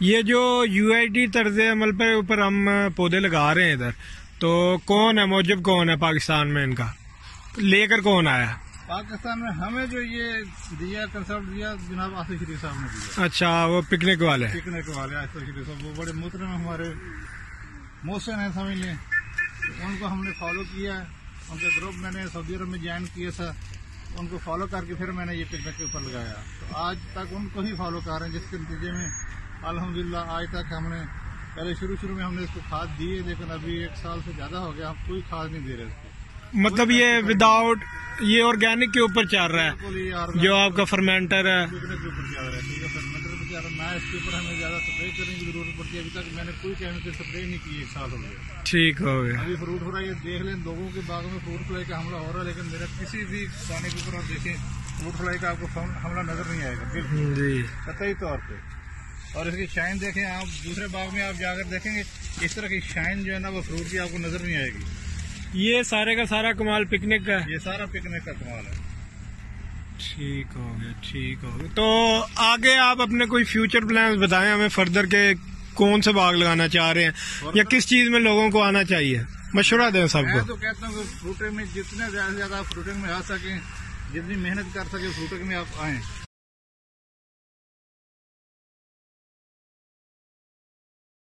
ये जो यूआईडी तर्ज अमल पे ऊपर हम पौधे लगा रहे हैं इधर, तो कौन है मौजब, कौन है पाकिस्तान में, इनका लेकर कौन आया पाकिस्तान में? हमें जो ये दिया कंसेप्ट दिया जनाब आसिफ शरीफ साहब ने दिया। अच्छा, वो पिकनिक वाले आसिफ शरीफ साहब वो बड़े मुहतरम हमारे मोहसिन है, समझ लें। उनको हमने फॉलो किया, उनके ग्रुप मैंने सऊदी अरब में ज्वाइन किया था, उनको फॉलो करके फिर मैंने ये पिकनिक के ऊपर लगाया। तो आज तक उनको ही फॉलो कर रहे हैं, जिसके नतीजे में अल्हम्दुलिल्लाह आज तक हमने पहले शुरू में हमने इसको खाद दी है, लेकिन अभी 1 साल से ज्यादा हो गया हम कोई खाद नहीं दे रहे इसको। मतलब ये विदाउट, ये ऑर्गेनिक के ऊपर चल रहा है, जो आपका फर्मेंटर है पिकनिक के ऊपर चल रहा है, ठीक है, फर्मेंटर पे चल रहा है ना। इसके ऊपर हमें ज्यादा स्प्रे करने की जरूरत पड़ती है। अभी तक मैंने कोई केमिकल स्प्रे नहीं की, 1 साल हो गया। ठीक हो गया। अभी फ्रूट हो रहा है, ये देख लें, लोगों के बाग में फ्रूट फ्लाई का हमला हो रहा है, लेकिन मेरा किसी भी दाने के ऊपर आप देखें फ्रूट फ्लाई का आपको हमला नजर नहीं आएगा बिल्कुल जी, कतई तौर पे। और इसकी शाइन देखें आप, दूसरे बाग में आप जाकर देखेंगे इस तरह की शाइन जो है ना वो फ्रूट की आपको नजर नहीं आएगी। ये सारे का सारा कमाल पिकनिक का, ये सारा पिकनिक का कमाल है। ठीक हो गया, ठीक हो गया। तो आगे आप अपने कोई फ्यूचर प्लान्स बताएं हमें फर्दर के, कौन से बाग लगाना चाह रहे हैं या किस चीज में लोगों को आना चाहिए, मशवरा दें सबको। मैं तो कहता हूँ फ्रूटिंग में जितने ज्यादा से ज्यादा फ्रूटिंग में आ सके, जितनी मेहनत कर सके फ्रूटिंग में आप आए।